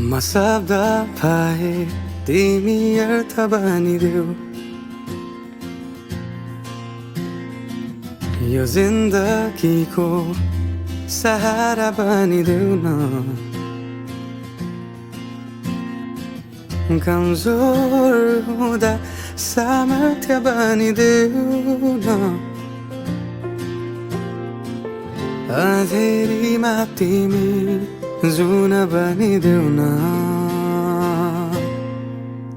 Masabda pae timi artha banideu यो जिन्दगीको सहारा बनिदेऊ न कमजोर हुँदा सामर्थ्य बनिदेऊ न अँधेरीमा तिमी जुन बनिदेऊ न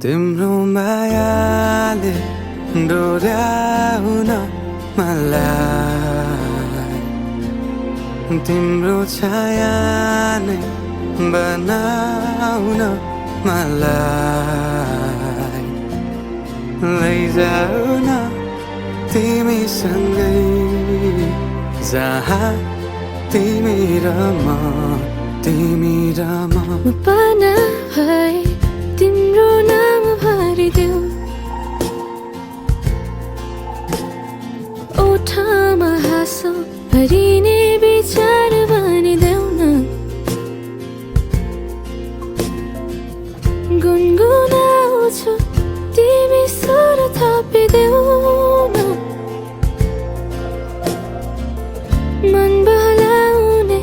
तिम्रो मायाले डोर्याउन मलाई तिम्रो छाया नै बनाउन मलाई लैजाऊ न तिमीसँगै जहाँ तिमी र म पाना भए तिम्रो नाम भरिदेऊ ओठमा हाँसो भरिने विचार बनिदेऊ न गुनगुनाउँछु तिमी स्वर थपिदेऊ न मन बहलाउने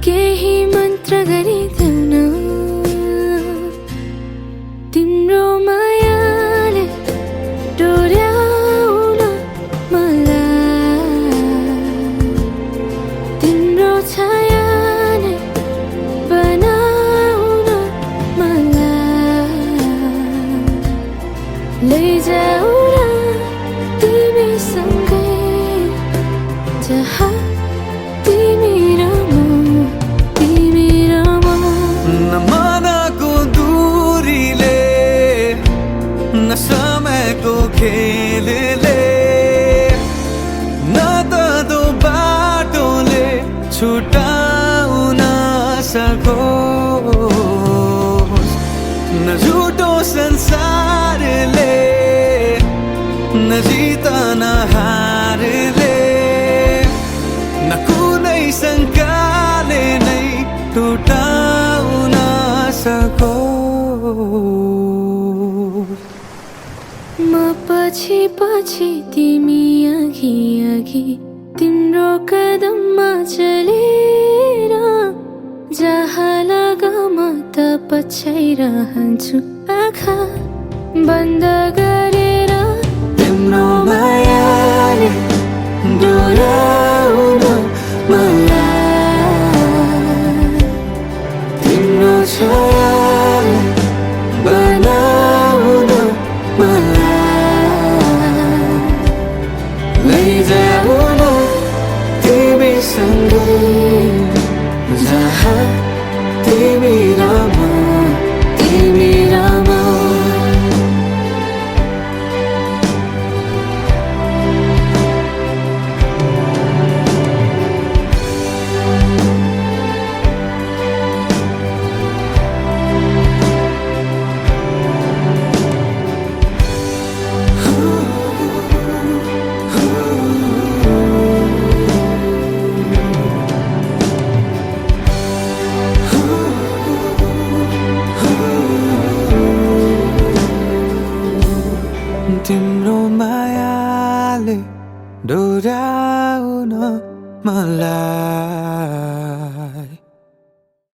केही मन्त्र गरिदेऊ न तिम्रो मायाले डोर्याउन मलाई तिम्रो छाया नै बनाउन मलाई लैजाऊ न तिमीसँगै जहाँ तिमी र म न मनको दूरीले न समयको खेलले न त दो बाटोले छुटाउन सकोस् न झुटो संसारले न जित न हारले न कुनै शङ्काले नै टुटाउन सकोस् म पछि पछि तिमी अघि अघि तिम्रो कदममा चलेर जहाँ लग म त पछ्याइरहन्छु आँखा बन्द गरेर तिम्रो मायाले डोर्याउन मलाई तिम्रो छायाले बनाउन मलाई लैजाऊ न तिमीसँगै जहाँ तिमी र म तिम्रो मायाले डोर्याउन मलाई